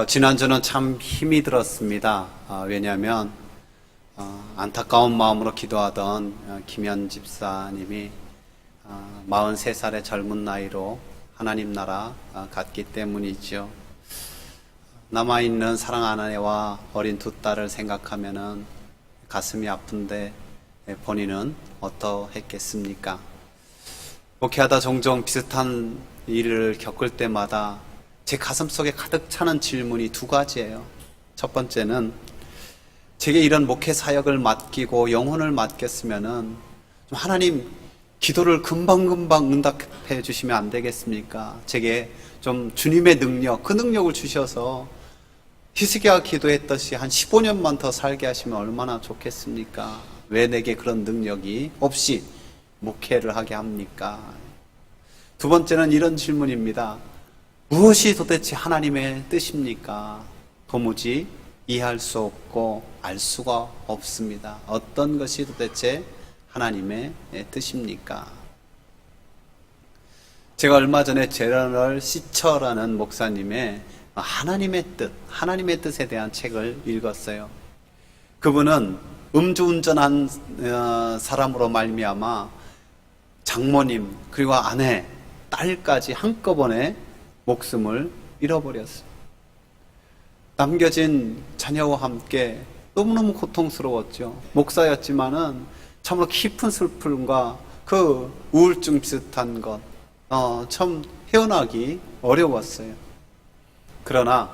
지난주는 참 힘이 들었습니다. 왜냐하면 안타까운 마음으로 기도하던 김현 집사님이 43살의 젊은 나이로 하나님 나라 갔기 때문이죠. 남아있는 사랑 아내와 어린 두 딸을 생각하면 가슴이 아픈데 본인은 어떠했겠습니까? 목회하다 종종 비슷한 일을 겪을 때마다 제 가슴속에 가득 차는 질문이 두 가지예요. 첫 번째는 제게 이런 목회 사역을 맡기고 영혼을 맡겼으면은 좀 하나님 기도를 금방금방 응답해 주시면 안 되겠습니까? 제게 좀 주님의 능력, 그 능력을 주셔서 히스기야가 기도했듯이 한 15년만 더 살게 하시면 얼마나 좋겠습니까? 왜 내게 그런 능력이 없이 목회를 하게 합니까? 두 번째는 이런 질문입니다. 무엇이 도대체 하나님의 뜻입니까? 도무지 이해할 수 없고 알 수가 없습니다. 어떤 것이 도대체 하나님의 뜻입니까? 제가 얼마 전에 제너럴 시처라는 목사님의 하나님의 뜻에 대한 책을 읽었어요. 그분은 음주운전한 사람으로 말미암아 장모님 그리고 아내, 딸까지 한꺼번에 목숨을 잃어버렸어요. 남겨진 자녀와 함께 너무너무 고통스러웠죠. 목사였지만은 참으로 깊은 슬픔과 그 우울증 비슷한 것, 참 헤어나기 어려웠어요. 그러나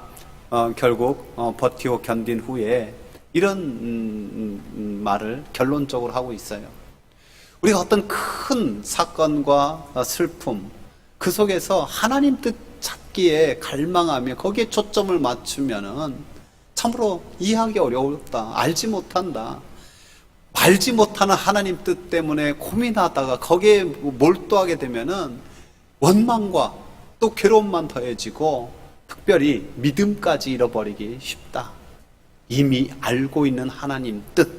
결국 버티고 견딘 후에 이런 말을 결론적으로 하고 있어요. 우리가 어떤 큰 사건과 슬픔, 그 속에서 하나님 뜻 찾기에 갈망하며 거기에 초점을 맞추면은 참으로 이해하기 어렵다. 알지 못한다. 알지 못하는 하나님 뜻 때문에 고민하다가 거기에 몰두하게 되면은 원망과 또 괴로움만 더해지고 특별히 믿음까지 잃어버리기 쉽다. 이미 알고 있는 하나님 뜻,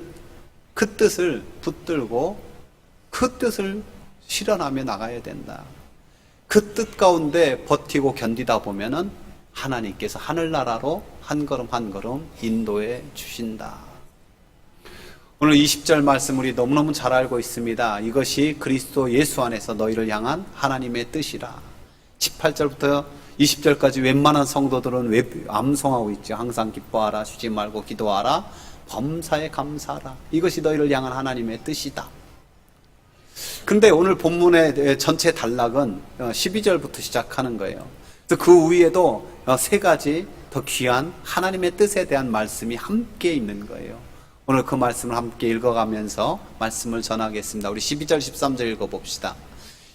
그 뜻을 붙들고 그 뜻을 실현하며 나가야 된다. 그 뜻 가운데 버티고 견디다 보면은 하나님께서 하늘나라로 한 걸음 한 걸음 인도해 주신다. 오늘 20절 말씀 우리 너무너무 잘 알고 있습니다. 이것이 그리스도 예수 안에서 너희를 향한 하나님의 뜻이라. 18절부터 20절까지 웬만한 성도들은 암송하고 있죠. 항상 기뻐하라, 쉬지 말고 기도하라, 범사에 감사하라. 이것이 너희를 향한 하나님의 뜻이다. 근데 오늘 본문의 전체 단락은 12절부터 시작하는 거예요. 그 위에도 세 가지 더 귀한 하나님의 뜻에 대한 말씀이 함께 있는 거예요. 오늘 그 말씀을 함께 읽어가면서 말씀을 전하겠습니다. 우리 12절 13절 읽어봅시다.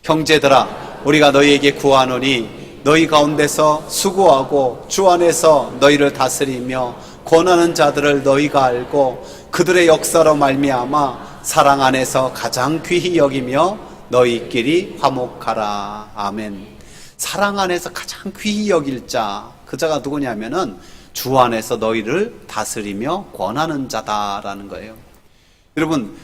형제들아 우리가 너희에게 구하노니 너희 가운데서 수고하고 주 안에서 너희를 다스리며 권하는 자들을 너희가 알고 그들의 역사로 말미암아 사랑 안에서 가장 귀히 여기며 너희끼리 화목하라. 아멘. 사랑 안에서 가장 귀히 여길 자, 그 자가 누구냐면은 주 안에서 너희를 다스리며 권하는 자다라는 거예요. 여러분,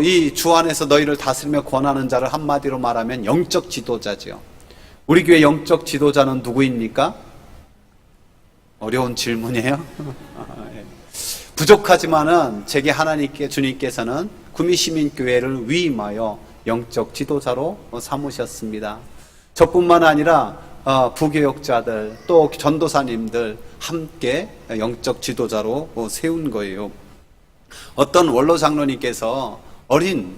이 주 안에서 너희를 다스리며 권하는 자를 한마디로 말하면 영적 지도자죠. 우리 교회 영적 지도자는 누구입니까? 어려운 질문이에요. 부족하지만은 제게 하나님께 주님께서는 구미시민교회를 위임하여 영적 지도자로 삼으셨습니다. 저뿐만 아니라 부교역자들 또 전도사님들 함께 영적 지도자로 세운 거예요. 어떤 원로 장로님께서 어린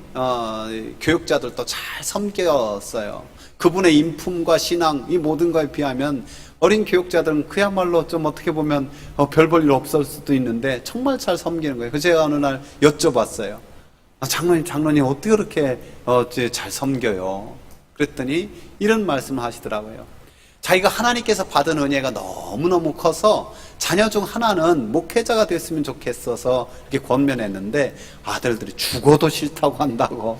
교육자들도 잘 섬겼어요. 그분의 인품과 신앙 이 모든 거에 비하면 어린 교육자들은 그야말로 좀 어떻게 보면 별 볼 일 없을 수도 있는데 정말 잘 섬기는 거예요. 그래서 제가 어느 날 여쭤봤어요. 장로님 어떻게 그렇게 잘 섬겨요? 그랬더니 이런 말씀을 하시더라고요. 자기가 하나님께서 받은 은혜가 너무너무 커서 자녀 중 하나는 목회자가 됐으면 좋겠어서 이렇게 권면했는데 아들들이 죽어도 싫다고 한다고.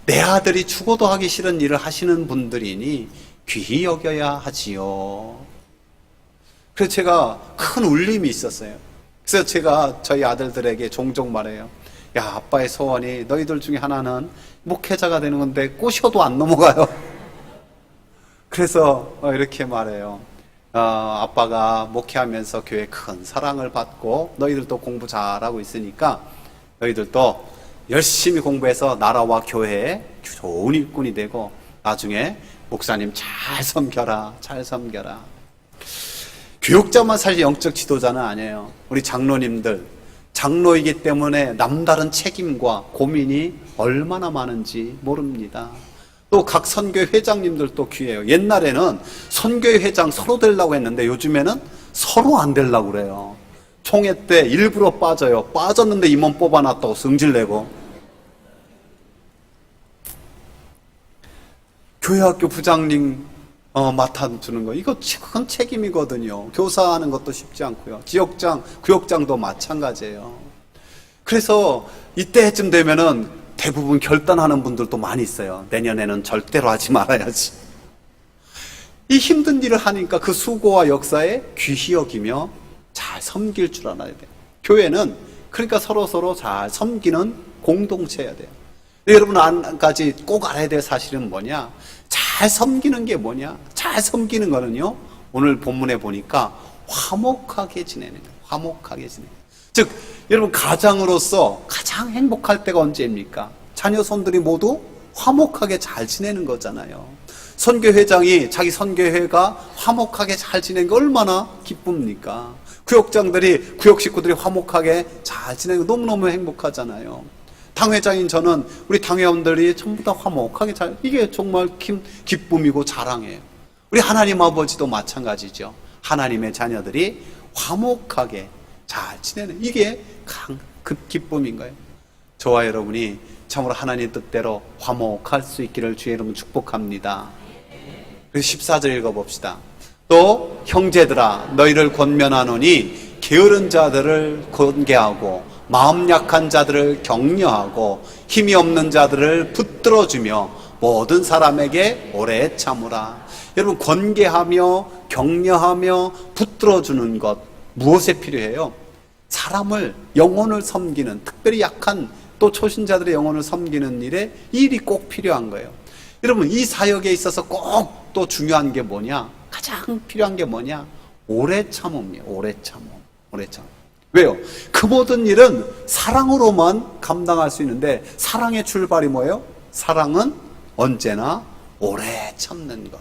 내 아들이 죽어도 하기 싫은 일을 하시는 분들이니 귀히 여겨야 하지요. 그래서 제가 큰 울림이 있었어요. 그래서 제가 저희 아들들에게 종종 말해요. 야, 아빠의 소원이 너희들 중에 하나는 목회자가 되는 건데 꼬셔도 안 넘어가요. 그래서 이렇게 말해요. 아빠가 목회하면서 교회 큰 사랑을 받고 너희들도 공부 잘하고 있으니까 너희들도 열심히 공부해서 나라와 교회에 좋은 일꾼이 되고 나중에 목사님 잘 섬겨라, 잘 섬겨라. 교육자만 사실 영적 지도자는 아니에요. 우리 장로님들, 장로이기 때문에 남다른 책임과 고민이 얼마나 많은지 모릅니다. 또 각 선교회 회장님들도 귀해요. 옛날에는 선교회 회장 서로 되려고 했는데 요즘에는 서로 안 되려고 그래요. 총회 때 일부러 빠져요. 빠졌는데 임원 뽑아놨다고 승질내고. 교회학교 부장님 맡아주는 거, 이거 큰 책임이거든요. 교사하는 것도 쉽지 않고요. 지역장, 구역장도 마찬가지예요. 그래서 이때쯤 되면은 대부분 결단하는 분들도 많이 있어요. 내년에는 절대로 하지 말아야지. 이 힘든 일을 하니까 그 수고와 역사에 귀히 여기며 잘 섬길 줄 알아야 돼요. 교회는 그러니까 서로 잘 섬기는 공동체여야 돼요. 여러분 한 가지 꼭 알아야 될 사실은 뭐냐? 잘 섬기는 게 뭐냐? 잘 섬기는 거는요, 오늘 본문에 보니까 화목하게 지내는 거예요. 화목하게 지내는 거예요. 즉, 여러분 가장으로서 가장 행복할 때가 언제입니까? 자녀손들이 모두 화목하게 잘 지내는 거잖아요. 선교회장이 자기 선교회가 화목하게 잘 지내는 게 얼마나 기쁩니까? 구역장들이, 구역 식구들이 화목하게 잘 지내는 거 너무너무 행복하잖아요. 당회장인 저는 우리 당회원들이 전부 다 화목하게 잘, 이게 정말 기쁨이고 자랑이에요. 우리 하나님 아버지도 마찬가지죠. 하나님의 자녀들이 화목하게 잘 지내는, 이게 그 기쁨인 거예요. 저와 여러분이 참으로 하나님 뜻대로 화목할 수 있기를 주의 이름으로 축복합니다. 그래서 14절 읽어봅시다. 또 형제들아 너희를 권면하노니 게으른 자들을 권계하고 마음 약한 자들을 격려하고 힘이 없는 자들을 붙들어주며 모든 사람에게 오래 참으라. 여러분 권계하며 격려하며 붙들어주는 것, 무엇에 필요해요? 사람을, 영혼을 섬기는, 특별히 약한 또 초신자들의 영혼을 섬기는 일에 이 일이 꼭 필요한 거예요. 여러분 이 사역에 있어서 꼭 또 중요한 게 뭐냐? 가장 필요한 게 뭐냐? 오래 참음이에요. 오래 참음. 오래 참음. 왜요? 그 모든 일은 사랑으로만 감당할 수 있는데, 사랑의 출발이 뭐예요? 사랑은 언제나 오래 참는 것.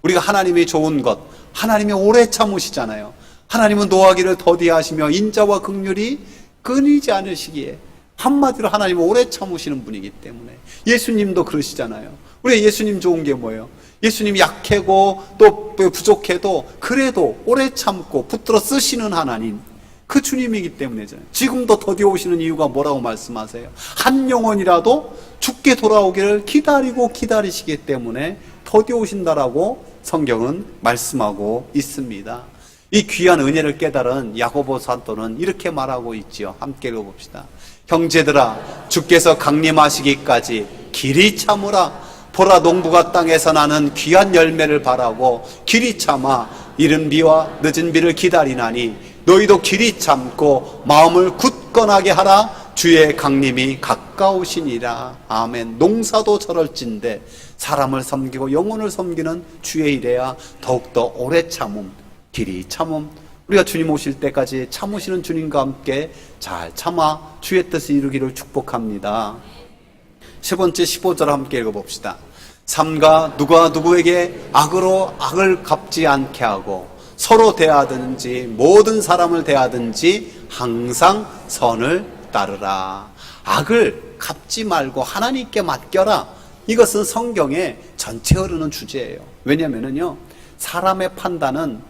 우리가 하나님이 좋은 것, 하나님이 오래 참으시잖아요. 하나님은 노하기를 더디하시며 인자와 긍휼이 끊이지 않으시기에, 한마디로 하나님은 오래 참으시는 분이기 때문에. 예수님도 그러시잖아요. 우리 예수님 좋은 게 뭐예요? 예수님 약하고 또 부족해도 그래도 오래 참고 붙들어 쓰시는 하나님, 그 주님이기 때문이죠. 지금도 더디 오시는 이유가 뭐라고 말씀하세요? 한 영혼이라도 죽게 돌아오기를 기다리고 기다리시기 때문에 더디 오신다라고 성경은 말씀하고 있습니다. 이 귀한 은혜를 깨달은 야고보 사도는 이렇게 말하고 있지요. 함께 읽어봅시다. 형제들아 주께서 강림하시기까지 길이 참으라. 보라 농부가 땅에서 나는 귀한 열매를 바라고 길이 참아 이른 비와 늦은 비를 기다리나니 너희도 길이 참고 마음을 굳건하게 하라. 주의 강림이 가까우시니라. 아멘. 농사도 저럴진데 사람을 섬기고 영혼을 섬기는 주의 일에야 더욱더 오래 참음, 길이 참음. 우리가 주님 오실 때까지 참으시는 주님과 함께 잘 참아 주의 뜻을 이루기를 축복합니다. 세 번째 15절 함께 읽어봅시다. 삼가 누가 누구에게 악으로 악을 갚지 않게 하고 서로 대하든지 모든 사람을 대하든지 항상 선을 따르라. 악을 갚지 말고 하나님께 맡겨라. 이것은 성경에 전체 흐르는 주제예요. 왜냐면은요, 사람의 판단은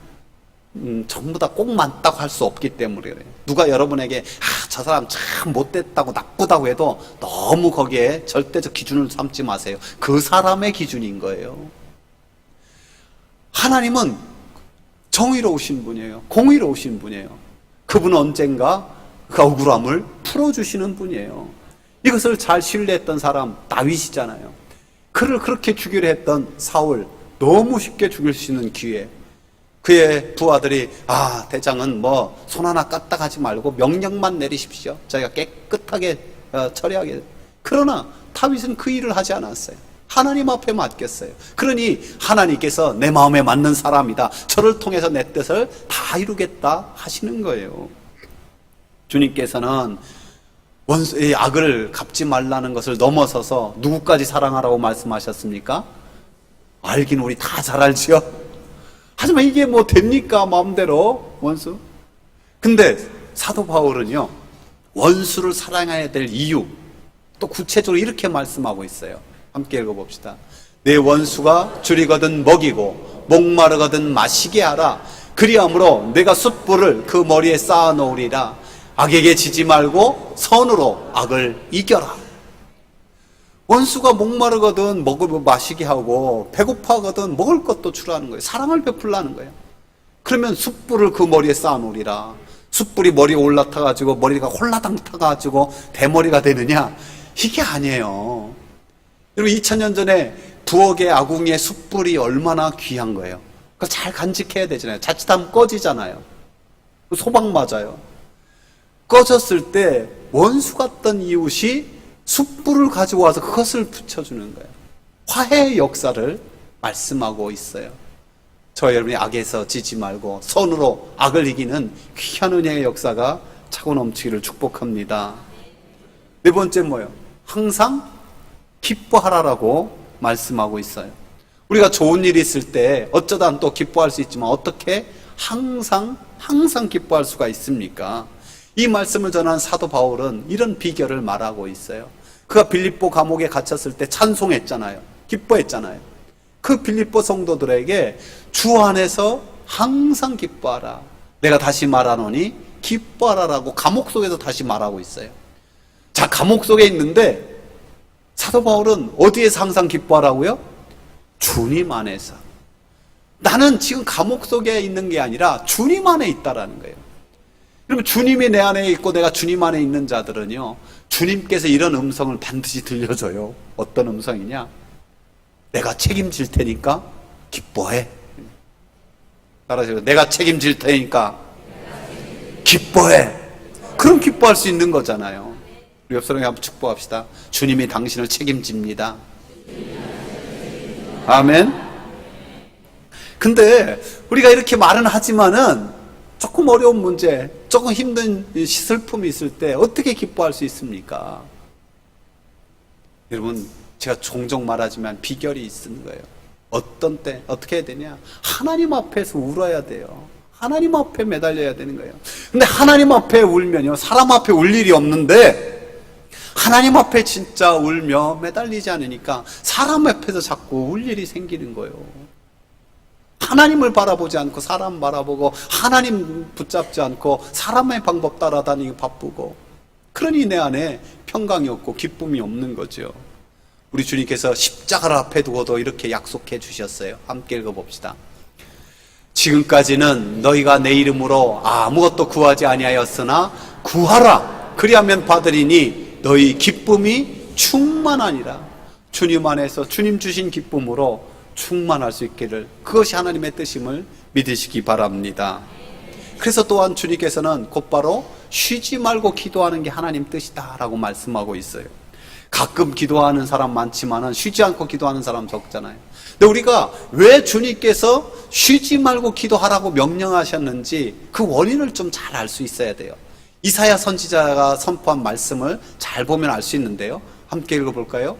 전부 다 꼭 맞다고 할 수 없기 때문에 그래요. 누가 여러분에게 저 사람 참 못됐다고 나쁘다고 해도 너무 거기에 절대적 기준을 삼지 마세요. 그 사람의 기준인 거예요. 하나님은 정의로우신 분이에요. 공의로우신 분이에요. 그분은 언젠가 그 억울함을 풀어주시는 분이에요. 이것을 잘 신뢰했던 사람 다윗이잖아요. 그를 그렇게 죽이려 했던 사울, 너무 쉽게 죽일 수 있는 기회. 그의 부하들이 대장은 뭐 손 하나 까딱하지 말고 명령만 내리십시오. 자기가 깨끗하게 처리하게. 그러나 다윗은 그 일을 하지 않았어요. 하나님 앞에 맡겼어요. 그러니 하나님께서 내 마음에 맞는 사람이다, 저를 통해서 내 뜻을 다 이루겠다 하시는 거예요. 주님께서는 원수의 악을 갚지 말라는 것을 넘어서서 누구까지 사랑하라고 말씀하셨습니까? 알긴 우리 다 잘 알지요. 하지만 이게 뭐 됩니까? 마음대로 원수. 근데 사도 바울은요, 원수를 사랑해야 될 이유 또 구체적으로 이렇게 말씀하고 있어요. 함께 읽어봅시다. 내 원수가 줄이거든 먹이고 목마르거든 마시게 하라. 그리함으로 내가 숯불을 그 머리에 쌓아 놓으리라. 악에게 지지 말고 선으로 악을 이겨라. 원수가 목마르거든 마시게 하고 배고파거든 먹을 것도 주라는 거예요. 사랑을 베풀라는 거예요. 그러면 숯불을 그 머리에 쌓아 놓으리라. 숯불이 머리에 올라타가지고 머리가 홀라당 타가지고 대머리가 되느냐? 이게 아니에요. 여러분, 2000년 전에 부엌의 아궁이의 숯불이 얼마나 귀한 거예요. 그거 잘 간직해야 되잖아요. 자칫하면 꺼지잖아요. 소박 맞아요. 꺼졌을 때 원수 같던 이웃이 숯불을 가지고 와서 그것을 붙여주는 거예요. 화해의 역사를 말씀하고 있어요. 저 여러분이 악에서 지지 말고 선으로 악을 이기는 귀한 은혜의 역사가 차고 넘치기를 축복합니다. 네 번째 뭐예요? 항상 기뻐하라라고 말씀하고 있어요. 우리가 좋은 일이 있을 때 어쩌다 또 기뻐할 수 있지만 어떻게 항상 기뻐할 수가 있습니까? 이 말씀을 전한 사도 바울은 이런 비결을 말하고 있어요. 그가 빌립보 감옥에 갇혔을 때 찬송했잖아요. 기뻐했잖아요. 그 빌립보 성도들에게 주 안에서 항상 기뻐하라. 내가 다시 말하노니 기뻐하라라고 감옥 속에서 다시 말하고 있어요. 자, 감옥 속에 있는데 사도 바울은 어디에서 항상 기뻐하라고요? 주님 안에서. 나는 지금 감옥 속에 있는 게 아니라 주님 안에 있다라는 거예요. 그러면 주님이 내 안에 있고 내가 주님 안에 있는 자들은요, 주님께서 이런 음성을 반드시 들려줘요. 어떤 음성이냐? 내가 책임질 테니까 기뻐해. 따라하세요. 내가 책임질 테니까 기뻐해. 그럼 기뻐할 수 있는 거잖아요. 우리 옆 사람에게 한번 축복합시다. 주님이 당신을 책임집니다. 아멘. 근데 우리가 이렇게 말은 하지만은 조금 어려운 문제, 조금 힘든 슬픔이 있을 때 어떻게 기뻐할 수 있습니까? 여러분, 제가 종종 말하지만 비결이 있는 거예요. 어떤 때 어떻게 해야 되냐? 하나님 앞에서 울어야 돼요. 하나님 앞에 매달려야 되는 거예요. 근데 하나님 앞에 울면요, 사람 앞에 울 일이 없는데 하나님 앞에 진짜 울며 매달리지 않으니까 사람 앞에서 자꾸 울 일이 생기는 거예요. 하나님을 바라보지 않고 사람 바라보고, 하나님 붙잡지 않고 사람의 방법 따라다니기 바쁘고, 그러니 내 안에 평강이 없고 기쁨이 없는 거죠. 우리 주님께서 십자가를 앞에 두고도 이렇게 약속해 주셨어요. 함께 읽어봅시다. 지금까지는 너희가 내 이름으로 아무것도 구하지 아니하였으나 구하라. 그리하면 받으리니 너희 기쁨이 충만하니라. 주님 안에서 주님 주신 기쁨으로 충만할 수 있기를, 그것이 하나님의 뜻임을 믿으시기 바랍니다. 그래서 또한 주님께서는 곧바로 쉬지 말고 기도하는 게 하나님 뜻이다 라고 말씀하고 있어요. 가끔 기도하는 사람 많지만은 쉬지 않고 기도하는 사람 적잖아요. 근데 우리가 왜 주님께서 쉬지 말고 기도하라고 명령하셨는지 그 원인을 좀 잘 알 수 있어야 돼요. 이사야 선지자가 선포한 말씀을 잘 보면 알 수 있는데요. 함께 읽어볼까요?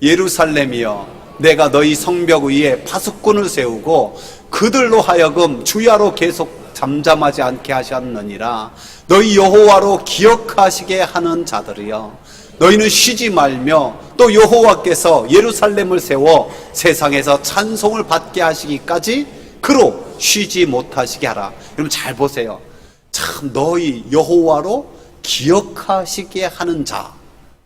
예루살렘이여, 내가 너희 성벽 위에 파수꾼을 세우고 그들로 하여금 주야로 계속 잠잠하지 않게 하셨느니라. 너희 여호와로 기억하시게 하는 자들이여, 너희는 쉬지 말며 또 여호와께서 예루살렘을 세워 세상에서 찬송을 받게 하시기까지 그로 쉬지 못하시게 하라. 여러분 잘 보세요. 참, 너희 여호와로 기억하시게 하는 자,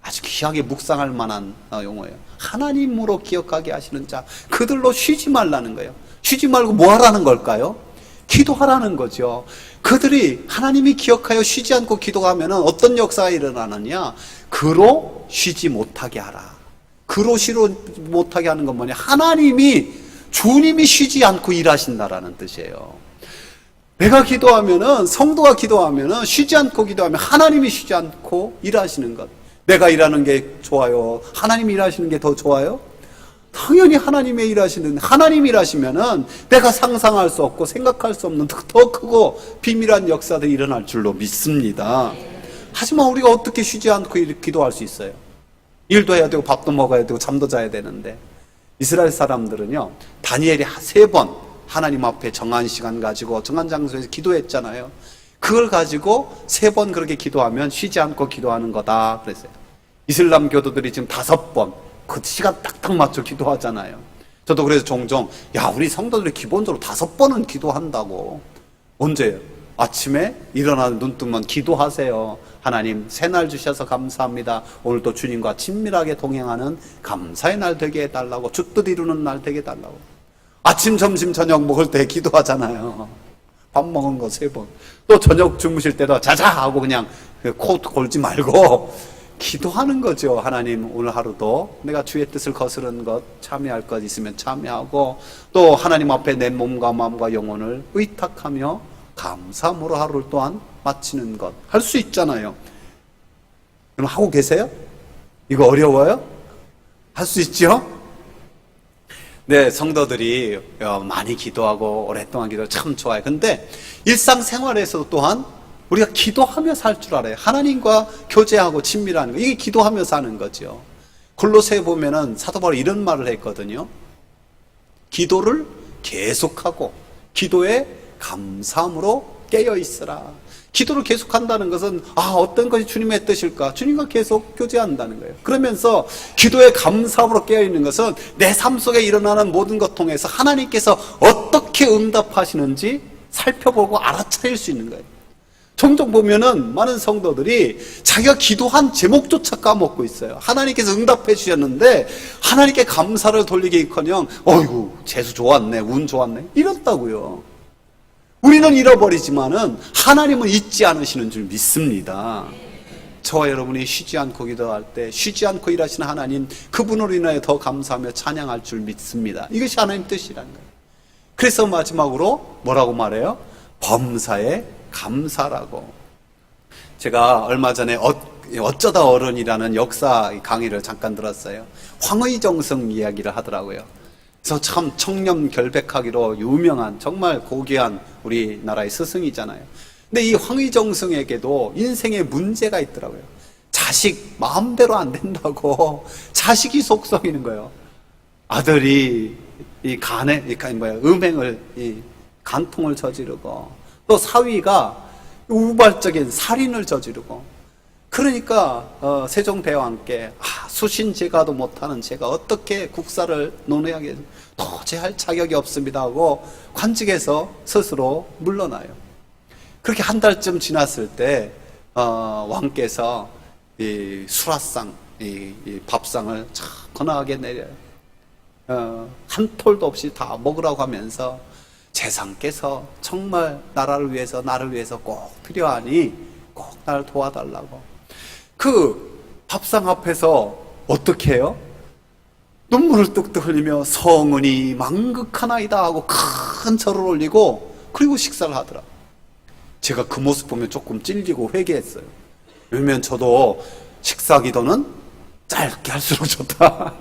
아주 귀하게 묵상할 만한 용어예요. 하나님으로 기억하게 하시는 자, 그들로 쉬지 말라는 거예요. 쉬지 말고 뭐 하라는 걸까요? 기도하라는 거죠. 그들이 하나님이 기억하여 쉬지 않고 기도하면 어떤 역사가 일어나느냐? 그로 쉬지 못하게 하라. 그로 쉬지 못하게 하는 건 뭐냐? 하나님이, 주님이 쉬지 않고 일하신다라는 뜻이에요. 내가 기도하면은, 성도가 기도하면은 쉬지 않고 기도하면 하나님이 쉬지 않고 일하시는 것. 내가 일하는 게 좋아요? 하나님이 일하시는 게 더 좋아요? 당연히 하나님의 일하시는, 하나님 일하시면은 내가 상상할 수 없고 생각할 수 없는 더 크고 비밀한 역사들이 일어날 줄로 믿습니다. 하지만 우리가 어떻게 쉬지 않고 기도할 수 있어요? 일도 해야 되고 밥도 먹어야 되고 잠도 자야 되는데, 이스라엘 사람들은요, 다니엘이 3번 하나님 앞에 정한 시간 가지고 정한 장소에서 기도했잖아요. 그걸 가지고 3번 그렇게 기도하면 쉬지 않고 기도하는 거다 그랬어요. 이슬람 교도들이 지금 5번 그 시간 딱딱 맞춰 기도하잖아요. 저도 그래서 종종 우리 성도들이 기본적으로 5번은 기도한다고. 언제요? 아침에 일어나는 눈 뜨면 기도하세요. 하나님 새날 주셔서 감사합니다. 오늘도 주님과 친밀하게 동행하는 감사의 날 되게 해달라고, 주뜻 이루는 날 되게 해달라고. 아침 점심 저녁 먹을 때 기도하잖아요. 밥 먹은 거 3번. 또 저녁 주무실 때도 자자 하고 그냥 코 골지 말고 기도하는 거죠. 하나님 오늘 하루도 내가 주의 뜻을 거스른 것, 참여할 것 있으면 참여하고, 또 하나님 앞에 내 몸과 마음과 영혼을 의탁하며 감사함으로 하루를 또한 마치는 것 할 수 있잖아요. 그럼 하고 계세요? 이거 어려워요? 할 수 있죠? 네, 성도들이 많이 기도하고 오랫동안 기도 참 좋아요. 근데 일상생활에서도 또한 우리가 기도하며 살 줄 알아요. 하나님과 교제하고 친밀한 거, 이게 기도하며 사는 거죠. 골로새에 보면은 사도 바울이 이런 말을 했거든요. 기도를 계속하고 기도에 감사함으로 깨어 있으라. 기도를 계속한다는 것은 어떤 것이 주님의 뜻일까? 주님과 계속 교제한다는 거예요. 그러면서 기도에 감사함으로 깨어 있는 것은 내 삶 속에 일어나는 모든 것 통해서 하나님께서 어떻게 응답하시는지 살펴보고 알아차릴 수 있는 거예요. 종종 보면은 많은 성도들이 자기가 기도한 제목조차 까먹고 있어요. 하나님께서 응답해 주셨는데 하나님께 감사를 돌리기커녕 어이구 재수 좋았네, 운 좋았네 이렇다고요. 우리는 잃어버리지만은 하나님은 잊지 않으시는 줄 믿습니다. 저와 여러분이 쉬지 않고 기도할 때 쉬지 않고 일하시는 하나님, 그분으로 인하여 더 감사하며 찬양할 줄 믿습니다. 이것이 하나님 뜻이라는 거예요. 그래서 마지막으로 뭐라고 말해요? 범사에 감사라고. 제가 얼마 전에 어쩌다 어른이라는 역사 강의를 잠깐 들었어요. 황의정성 이야기를 하더라고요. 그래서 참 청렴 결백하기로 유명한 정말 고귀한 우리나라의 스승이잖아요. 근데 이 황의정성에게도 인생에 문제가 있더라고요. 자식 마음대로 안 된다고 자식이 속썩이는 거예요. 아들이 이 음행을 간통을 저지르고, 또 사위가 우발적인 살인을 저지르고, 그러니까 세종대왕께 수신제가도 못하는 제가 어떻게 국사를 논의하게 도저히 할 자격이 없습니다 하고 관직에서 스스로 물러나요. 그렇게 한 달쯤 지났을 때 왕께서 이 수라상, 이 밥상을 참 거나하게 내려요. 한 톨도 없이 다 먹으라고 하면서 재상께서 정말 나라를 위해서 나를 위해서 꼭 필요하니 꼭 날 도와달라고. 그 밥상 앞에서 어떻게 해요? 눈물을 뚝뚝 흘리며 성은이 망극하나이다 하고 큰 절을 올리고 그리고 식사를 하더라. 제가 그 모습 보면 조금 찔리고 회개했어요. 왜냐면 저도 식사 기도는 짧게 할수록 좋다.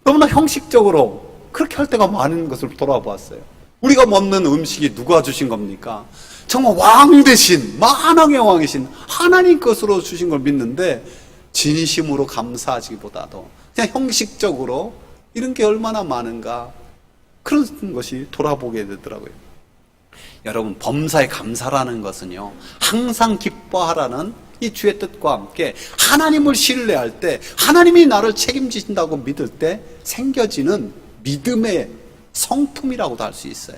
너무나 형식적으로 그렇게 할 때가 많은 것을 돌아보았어요. 우리가 먹는 음식이 누가 주신 겁니까? 정말 왕 대신, 만왕의 왕이신 하나님 것으로 주신 걸 믿는데 진심으로 감사하지보다도 그냥 형식적으로 이런 게 얼마나 많은가, 그런 것이 돌아보게 되더라고요. 여러분, 범사에 감사라는 것은요, 항상 기뻐하라는 이 주의 뜻과 함께 하나님을 신뢰할 때, 하나님이 나를 책임지신다고 믿을 때 생겨지는 믿음의 성품이라고도 할 수 있어요.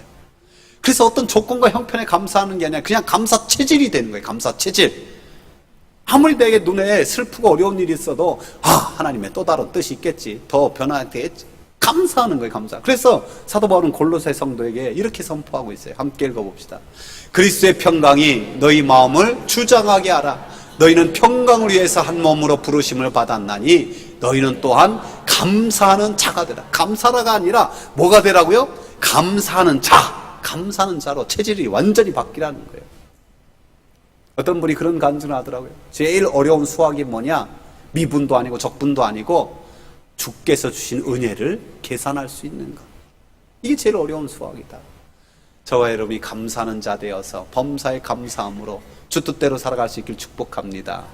그래서 어떤 조건과 형편에 감사하는 게 아니라 그냥 감사 체질이 되는 거예요. 감사 체질. 아무리 내게 눈에 슬프고 어려운 일이 있어도 하나님의 또 다른 뜻이 있겠지, 더 변화되겠지, 감사하는 거예요. 감사. 그래서 사도 바울은 골로새 성도에게 이렇게 선포하고 있어요. 함께 읽어봅시다. 그리스도의 평강이 너희 마음을 주장하게 하라. 너희는 평강을 위해서 한 몸으로 부르심을 받았나니 너희는 또한 감사하는 자가 되라. 감사라가 아니라 뭐가 되라고요? 감사하는 자. 감사하는 자로 체질이 완전히 바뀌라는 거예요. 어떤 분이 그런 간증을 하더라고요. 제일 어려운 수학이 뭐냐? 미분도 아니고 적분도 아니고 주께서 주신 은혜를 계산할 수 있는 것. 이게 제일 어려운 수학이다. 저와 여러분이 감사하는 자 되어서 범사에 감사함으로 주 뜻대로 살아갈 수 있길 축복합니다.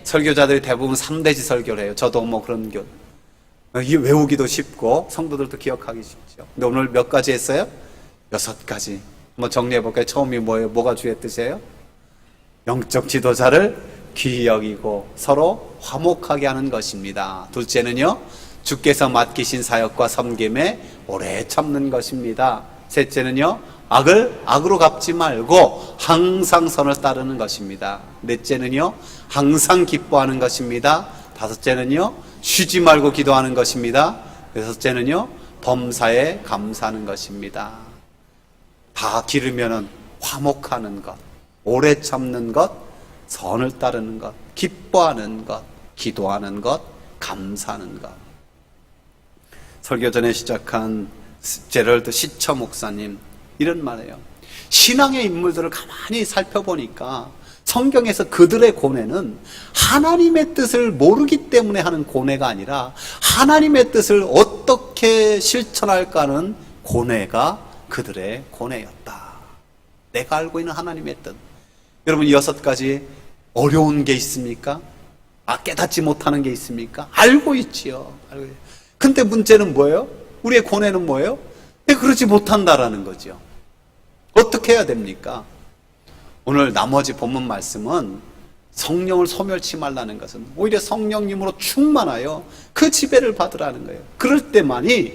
설교자들이 대부분 3대지 설교를 해요. 저도 뭐 그런 교 이게 외우기도 쉽고 성도들도 기억하기 쉽죠. 근데 오늘 몇 가지 했어요? 6가지. 한번 정리해볼까요? 처음이 뭐예요? 뭐가 주의 뜻이에요? 영적 지도자를 귀히 여기고 서로 화목하게 하는 것입니다. 둘째는요, 주께서 맡기신 사역과 섬김에 오래 참는 것입니다. 셋째는요, 악을 악으로 갚지 말고 항상 선을 따르는 것입니다. 넷째는요, 항상 기뻐하는 것입니다. 다섯째는요, 쉬지 말고 기도하는 것입니다. 여섯째는요, 범사에 감사하는 것입니다. 다 기르면은 화목하는 것, 오래 참는 것, 선을 따르는 것, 기뻐하는 것, 기도하는 것, 감사하는 것. 설교 전에 시작한 제럴드 시처 목사님 이런 말이에요. 신앙의 인물들을 가만히 살펴보니까 성경에서 그들의 고뇌는 하나님의 뜻을 모르기 때문에 하는 고뇌가 아니라 하나님의 뜻을 어떻게 실천할까 하는 고뇌가 그들의 고뇌였다. 내가 알고 있는 하나님의 뜻. 여러분 6가지 어려운 게 있습니까? 깨닫지 못하는 게 있습니까? 알고 있지요. 근데 문제는 뭐예요? 우리의 고뇌는 뭐예요? 그러지 못한다라는 거죠. 어떻게 해야 됩니까? 오늘 나머지 본문 말씀은 성령을 소멸치 말라는 것은 오히려 성령님으로 충만하여 그 지배를 받으라는 거예요. 그럴 때만이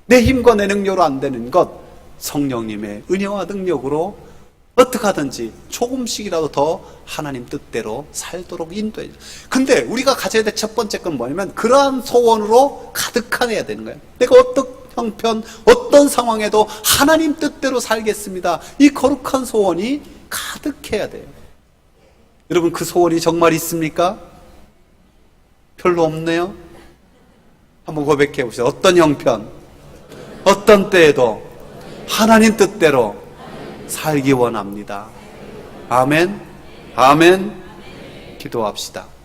내 힘과 내 능력으로 안 되는 것, 성령님의 은혜와 능력으로 어떻게 하든지 조금씩이라도 더 하나님 뜻대로 살도록 인도해요. 근데 우리가 가져야 될 첫 번째 건 뭐냐면 그러한 소원으로 가득해야 되는 거예요. 내가 어떤 형편, 어떤 상황에도 하나님 뜻대로 살겠습니다. 이 거룩한 소원이 가득해야 돼요. 여러분 그 소원이 정말 있습니까? 별로 없네요. 한번 고백해 보세요. 어떤 형편, 어떤 때에도 하나님 뜻대로 살기 원합니다. 아멘. 아멘. 기도합시다.